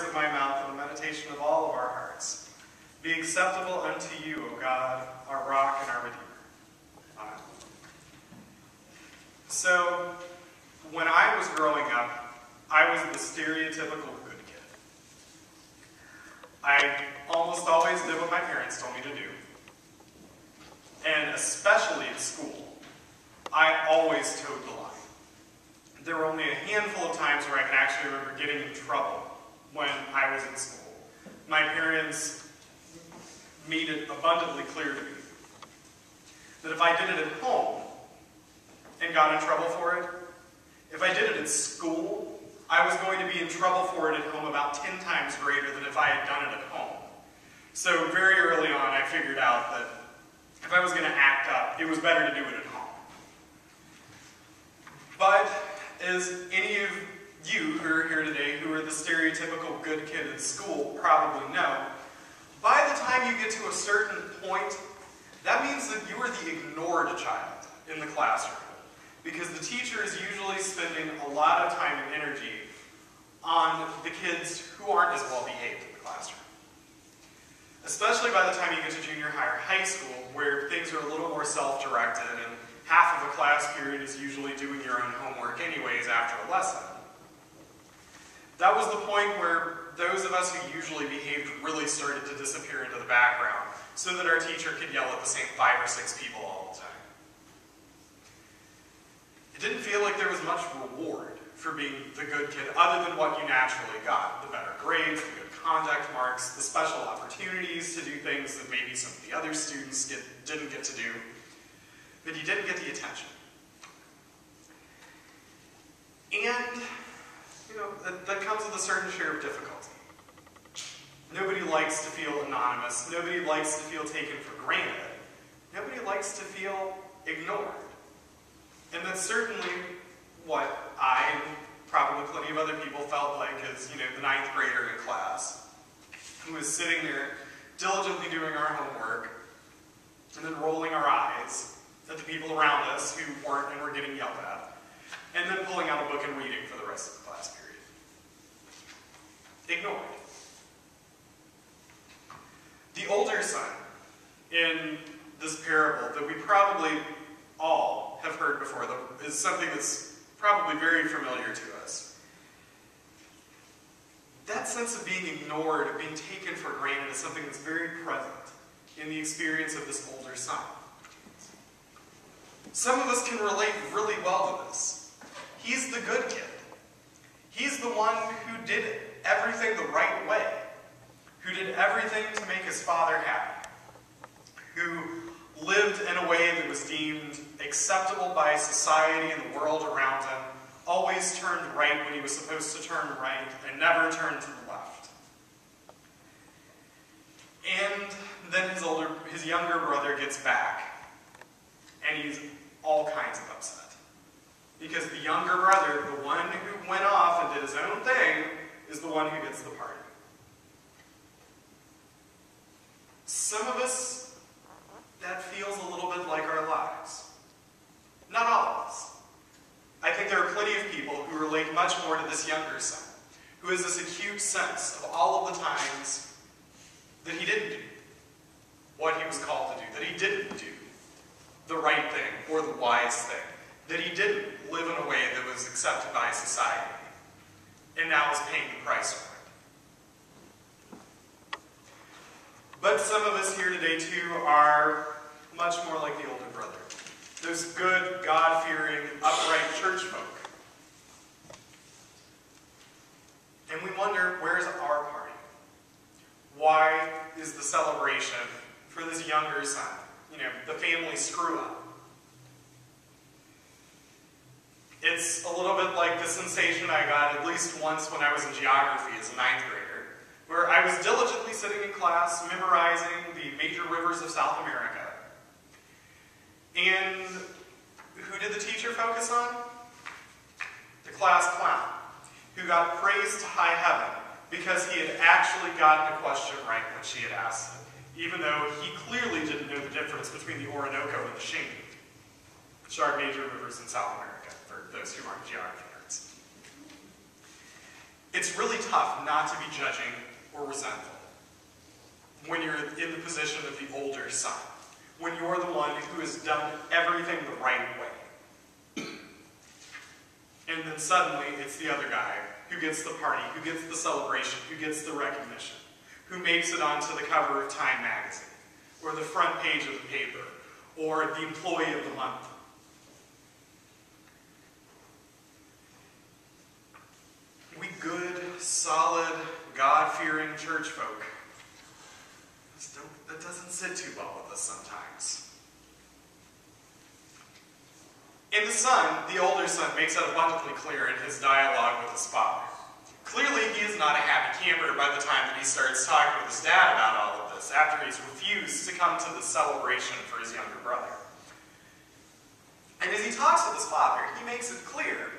words of my mouth and the meditation of all of our hearts be acceptable unto you, O God, our rock and our Redeemer. Amen. So, when I was growing up, I was the stereotypical good kid. I almost always did what my parents told me to do. And especially at school, I always toed the line. There were only a handful of times where I can actually remember getting in trouble when I was in school. My parents made it abundantly clear to me that if I did it at home and got in trouble for it, if I did it at school, I was going to be in trouble for it at home about 10 times greater than if I had done it at home. So very early on, I figured out that if I was going to act up, it was better to do it at home. But as any of you who are here today, who are the stereotypical good kid at school, probably know, by the time you get to a certain point, that means that you are the ignored child in the classroom. Because the teacher is usually spending a lot of time and energy on the kids who aren't as well behaved in the classroom. Especially by the time you get to junior high or high school, where things are a little more self-directed and half of a class period is usually doing your own homework anyways after a lesson. That was the point where those of us who usually behaved really started to disappear into the background so that our teacher could yell at the same 5 or 6 people all the time. It didn't feel like there was much reward for being the good kid other than what you naturally got. The better grades, the good conduct marks, the special opportunities to do things that maybe some of the other students didn't get to do. But you didn't get the attention. And, that comes with a certain share of difficulty. Nobody likes to feel anonymous. Nobody likes to feel taken for granted. Nobody likes to feel ignored. And that's certainly what I, and probably plenty of other people, felt like as, the 9th grader in class, who was sitting there diligently doing our homework, and then rolling our eyes at the people around us who weren't and were getting yelled at, and then pulling out a book and reading for the rest of the class period. Ignored. The older son in this parable that we probably all have heard before, though, is something that's probably very familiar to us. That sense of being ignored, of being taken for granted, is something that's very present in the experience of this older son. Some of us can relate really well to this. He's the good kid. He's the one who did everything the right way, who did everything to make his father happy, who lived in a way that was deemed acceptable by society and the world around him, always turned right when he was supposed to turn right, and never turned to the left. And then his younger brother gets back, and he's all kinds of upset. Because the younger brother, the one who went off and did his own thing, is the one who gets the party. Some of us, that feels a little bit like our lives. Not all of us. I think there are plenty of people who relate much more to this younger son, who has this acute sense of all of the times that he didn't do what he was called to do, that he didn't do the right thing or the wise thing, that he didn't live in a way that was accepted by society, and now is paying the price for it. But some of us here today, too, are much more like the older brother. Those good, God-fearing, upright church folk. And we wonder, where's our party? Why is the celebration for this younger son, the family screw-up? It's a little bit like the sensation I got at least once when I was in geography as a 9th grader, where I was diligently sitting in class memorizing the major rivers of South America. And who did the teacher focus on? The class clown, who got praised to high heaven because he had actually gotten a question right when she had asked it, even though he clearly didn't know the difference between the Orinoco and the Shannon, which are major rivers in South America, for those who aren't geography nerds. It's really tough not to be judging or resentful when you're in the position of the older son, when you're the one who has done everything the right way. And then suddenly it's the other guy who gets the party, who gets the celebration, who gets the recognition, who makes it onto the cover of Time magazine, or the front page of the paper, or the employee of the month. We good, solid, God-fearing church folk, that doesn't sit too well with us sometimes. In The Son, the older son makes it abundantly clear in his dialogue with his father. Clearly, he is not a happy camper by the time that he starts talking with his dad about all of this, after he's refused to come to the celebration for his younger brother. And as he talks with his father, he makes it clear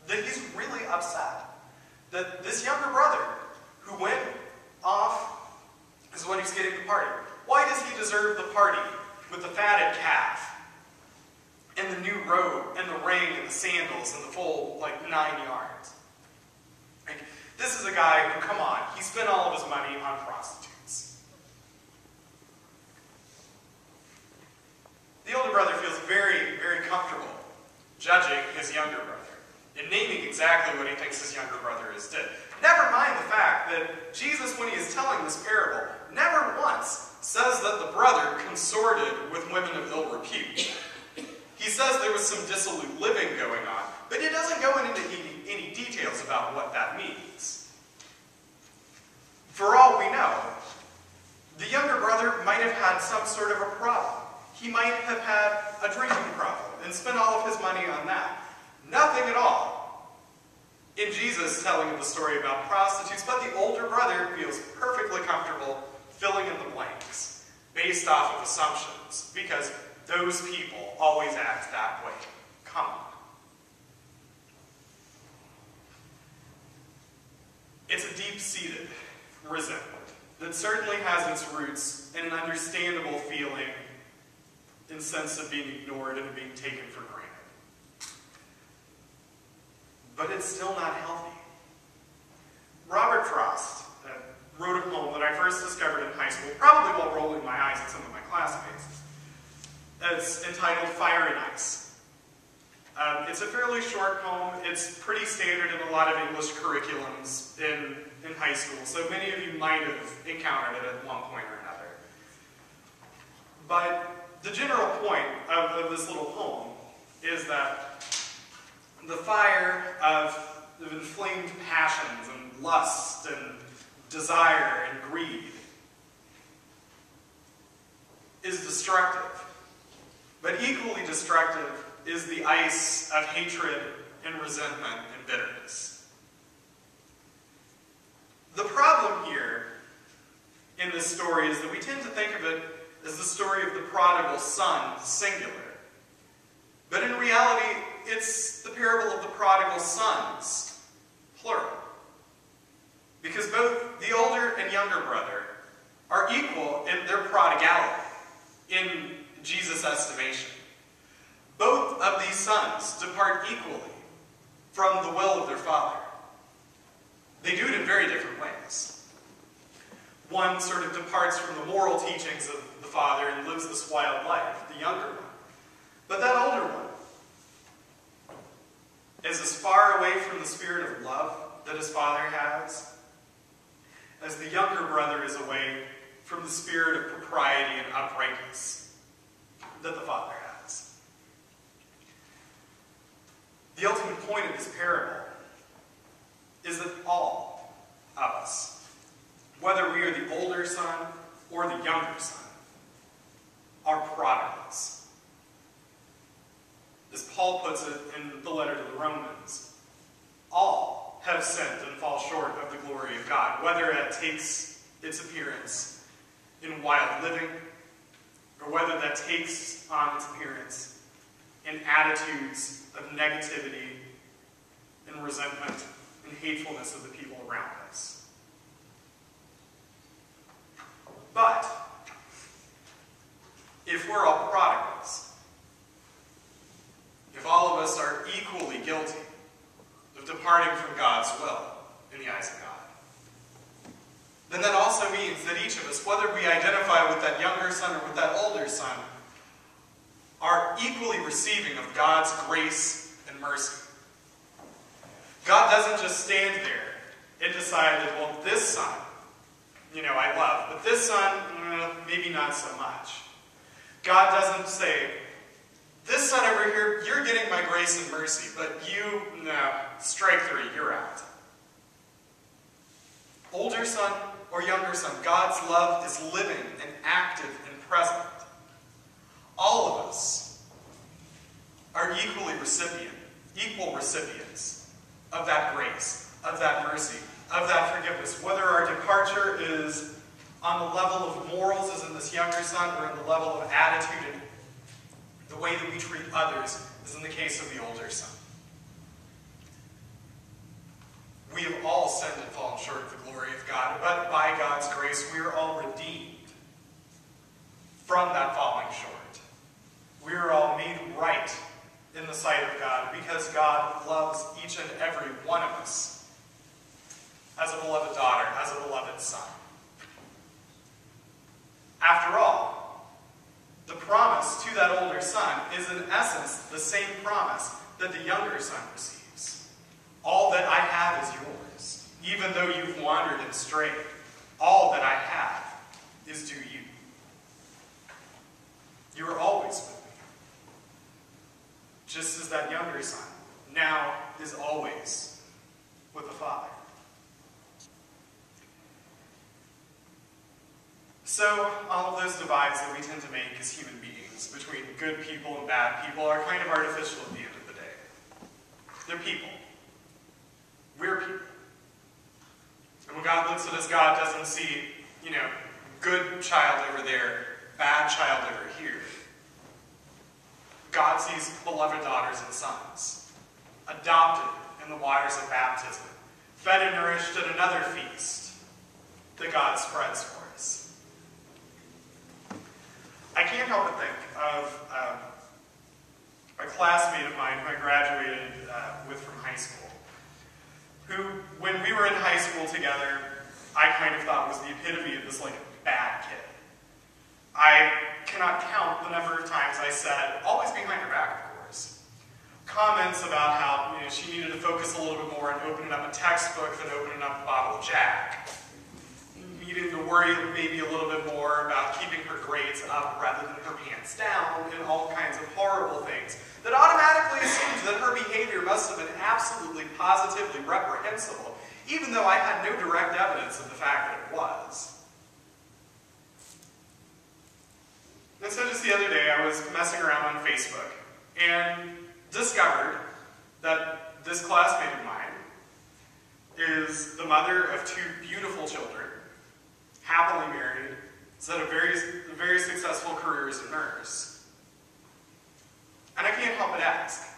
that he's really upset that this younger brother, who went off, is the one who's getting the party. Why does he deserve the party with the fatted calf, and the new robe, and the ring, and the sandals, and the full, 9 yards? This is a guy who, come on, he spent all of his money on prostitutes. The older brother feels very, very comfortable judging his younger brother and naming exactly what he thinks his younger brother has did. Never mind the fact that Jesus, when he is telling this parable, never once says that the brother consorted with women of ill repute. He says there was some dissolute living going on, but he doesn't go into any details about what that means. For all we know, the younger brother might have had some sort of a problem. He might have had a drinking problem and spent all of his money on that. Nothing at all in Jesus telling of the story about prostitutes, but the older brother feels perfectly comfortable filling in the blanks based off of assumptions, because those people always act that way. Come on. It's a deep-seated resentment that certainly has its roots in an understandable feeling and sense of being ignored and being taken for granted. But it's still not healthy. Robert Frost wrote a poem that I first discovered in high school, probably while rolling my eyes at some of my classmates. It's entitled Fire and Ice. It's a fairly short poem. It's pretty standard in a lot of English curriculums in high school, so many of you might have encountered it at one point or another. But the general point of this little poem is that the fire of inflamed passions and lust and desire and greed is destructive. But equally destructive is the ice of hatred and resentment and bitterness. The problem here in this story is that we tend to think of it as the story of the prodigal son, singular. But in reality, it's the parable of the prodigal sons, plural. Because both the older and younger brother are equal in their prodigality, in Jesus' estimation. Both of these sons depart equally from the will of their father. They do it in very different ways. One sort of departs from the moral teachings of the father and lives this wild life, the younger one. But that older one is as far away from the spirit of love that his father has as the younger brother is away from the spirit of propriety and uprightness that the father has. The ultimate point of this parable is that all of us, whether we are the older son or the younger son, are prodigals. As Paul puts it in the letter to the Romans, all have sinned and fall short of the glory of God, whether that takes its appearance in wild living, or whether that takes on its appearance in attitudes of negativity and resentment and hatefulness of the people around us. But if we're all prodigals, if all of us are equally guilty of departing from in the eyes of God. Then that also means that each of us, whether we identify with that younger son or with that older son, are equally receiving of God's grace and mercy. God doesn't just stand there and decide that, well, this son, I love, but this son, maybe not so much. God doesn't say, this son over here, you're getting my grace and mercy, but you, no, strike three, you're out. Older son or younger son, God's love is living and active and present. All of us are equal recipients of that grace, of that mercy, of that forgiveness. Whether our departure is on the level of morals as in this younger son, or in the level of attitude and the way that we treat others as in the case of the older son. We have all sinned and fallen short of the glory of God, but by God's grace we are all redeemed from that falling short. We are all made right in the sight of God because God loves each and every one of us as a beloved daughter, as a beloved son. After all, the promise to that older son is in essence the same promise that the younger son receives. All that I have is yours. Even though you've wandered and strayed, all that I have is due you. You are always with me. Just as that younger son now is always with the Father. So, all of those divides that we tend to make as human beings between good people and bad people are kind of artificial at the end of the day. They're people. We're people. And when God looks at us, God doesn't see, good child over there, bad child over here. God sees beloved daughters and sons, adopted in the waters of baptism, fed and nourished at another feast that God spreads for us. I can't help but think of a classmate of mine who I graduated with from high school, who, when we were in high school together, I kind of thought was the epitome of this, bad kid. I cannot count the number of times I said, always behind her back, of course, comments about how she needed to focus a little bit more on opening up a textbook than opening up a bottle of Jack. Needing to worry maybe a little bit more about keeping her grades up rather than her pants down, and all kinds of horrible things that automatically assumed that her behavior must have been absolutely, positively reprehensible, even though I had no direct evidence of the fact that it was. And so just the other day, I was messing around on Facebook and discovered that this classmate of mine is the mother of two beautiful children, happily married, has had a very successful career as a nurse. And I can't help but ask,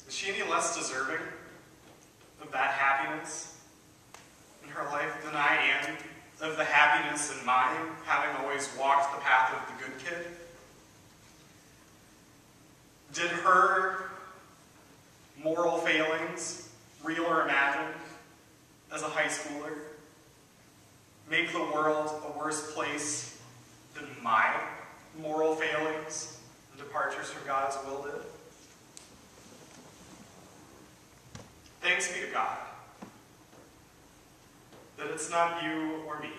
is she any less deserving of that happiness in her life than I am of the happiness in mine, having always walked the path of the good kid? Did her moral failings, real or imagined, as a high schooler, make the world a worse place than my moral failings and departures from God's will did? Thanks be to God that it's not you or me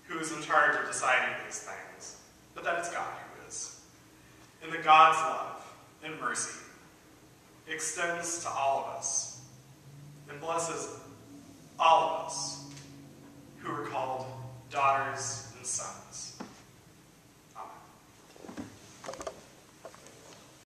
who is in charge of deciding these things, but that it's God who is. And that God's love and mercy extends to all of us and blesses all of us who are called daughters and sons.